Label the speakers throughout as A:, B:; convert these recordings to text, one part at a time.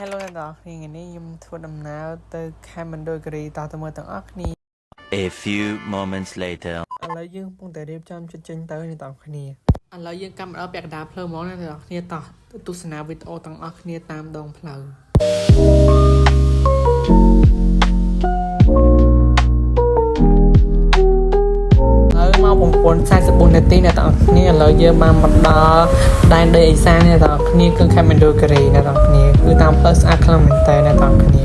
A: Hello អ្នកទាំងអស់គ្នាថ្ងៃនេះខ្ញុំធ្វើដំណើរទៅខេត្តមណ្ឌលគិរីតទៅមើលទាំងអស់គ្នា
B: A few moments later
A: ឥឡូវយើងកំពុងតែរៀបចំជិតចេញទៅអ្នកទាំងអស់គ្នាឥឡូវយើងកាមេរ៉ាពាក់កណ្ដាលផ្លូវហ្មងអ្នកទាំងអស់គ្នាតោះទស្សនាវីដេអូទាំងអស់គ្នាតាមដងផ្លូវមក9:44នាទីអ្នកទាំងអស់គ្នាឥឡូវយើងបានមកដល់ដែនដីឦសានអ្នកទាំងអស់គ្នាគឺខេត្តមណ្ឌលគិរីអ្នកទាំងអស់គ្នាគឺតាមផ្លូវស្អាតខ្លាំងមែនតើអ្នកទាំងអស់គ្នា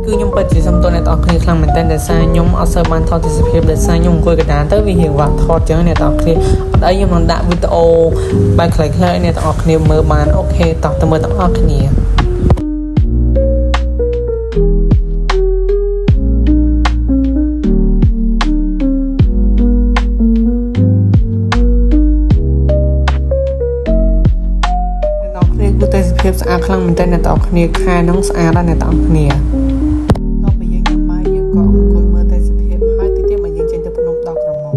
A: គឺខ្ញុំពិតជាសំទោសអ្នកទាំងអស់គ្នាខ្លាំងមែនតើដោយសារខ្ញុំអត់សូវបានថតទិដ្ឋភាពដោយសារខ្ញុំអង្គុយកណ្ដាលទៅវារៀងវ៉ាថតចឹងអ្នកទាំងអស់គ្នាអត់អីខ្ញុំនឹងដាក់វីដេអូបែបខ្លីៗឲ្យអ្នកទាំងអស់គ្នាមើលបានអូខេតោះទៅមើលទាំងអស់គ្នាគឺទេសភាពស្អាតខ្លាំងមែនទែនអ្នកទាំងអស់គ្នាខែហ្នឹងស្អាតដែរអ្នកទាំងអស់គ្នាតបយើងញ៉ាំបាយយើងក៏អង្គុយមើលទេសភាពហើយតិចទៀតមកយើងចេញទៅភ្នំដកក្រមុំ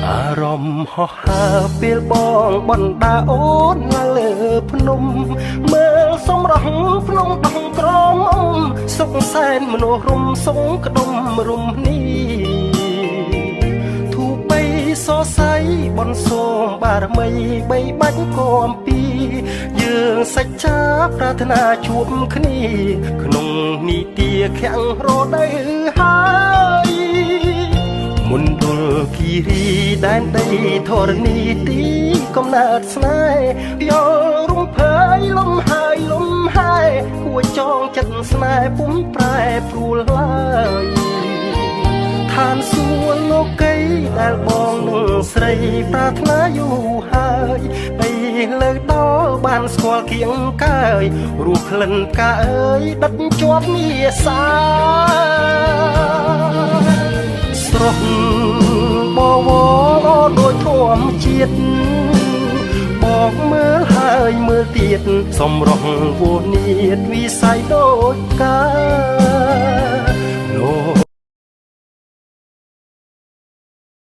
C: អារម្មណ៍ហោះហើរពេលបងបណ្ដាអូនឡើងលើភ្នំមើលសំរងភ្នំដងក្រមសុខសែនមនុស្សរុំសងក្ដុំរុំនេះធូបបីសរសៃបនសូមបារមីបីបាច់គំពីយើងសច្ចាប្រាថ្នាជួបគ្នាក្នុងនីតិខាំងរដូវហើយមណ្ឌលគិរីដែនដីធរណីទីកំណើតស្នេហ៍យល់រំភើយលំហើយលំហើយគួចចងចិត្តស្នេហ៍ពុំប្រែព្រួលឡើយឋានសួគ៌លោកីដែលបងនឹងស្រីប្រាថ្នាយូរហើយបីលើដល់បានស្គាល់គៀងកើយរស់ក្លិនផ្កាអើយដិតជាប់មាសាស្រស់បវរដូចធម្មជាតិបងមើលហើយមើលទៀតសំរងវនីតវិស័យដូចកា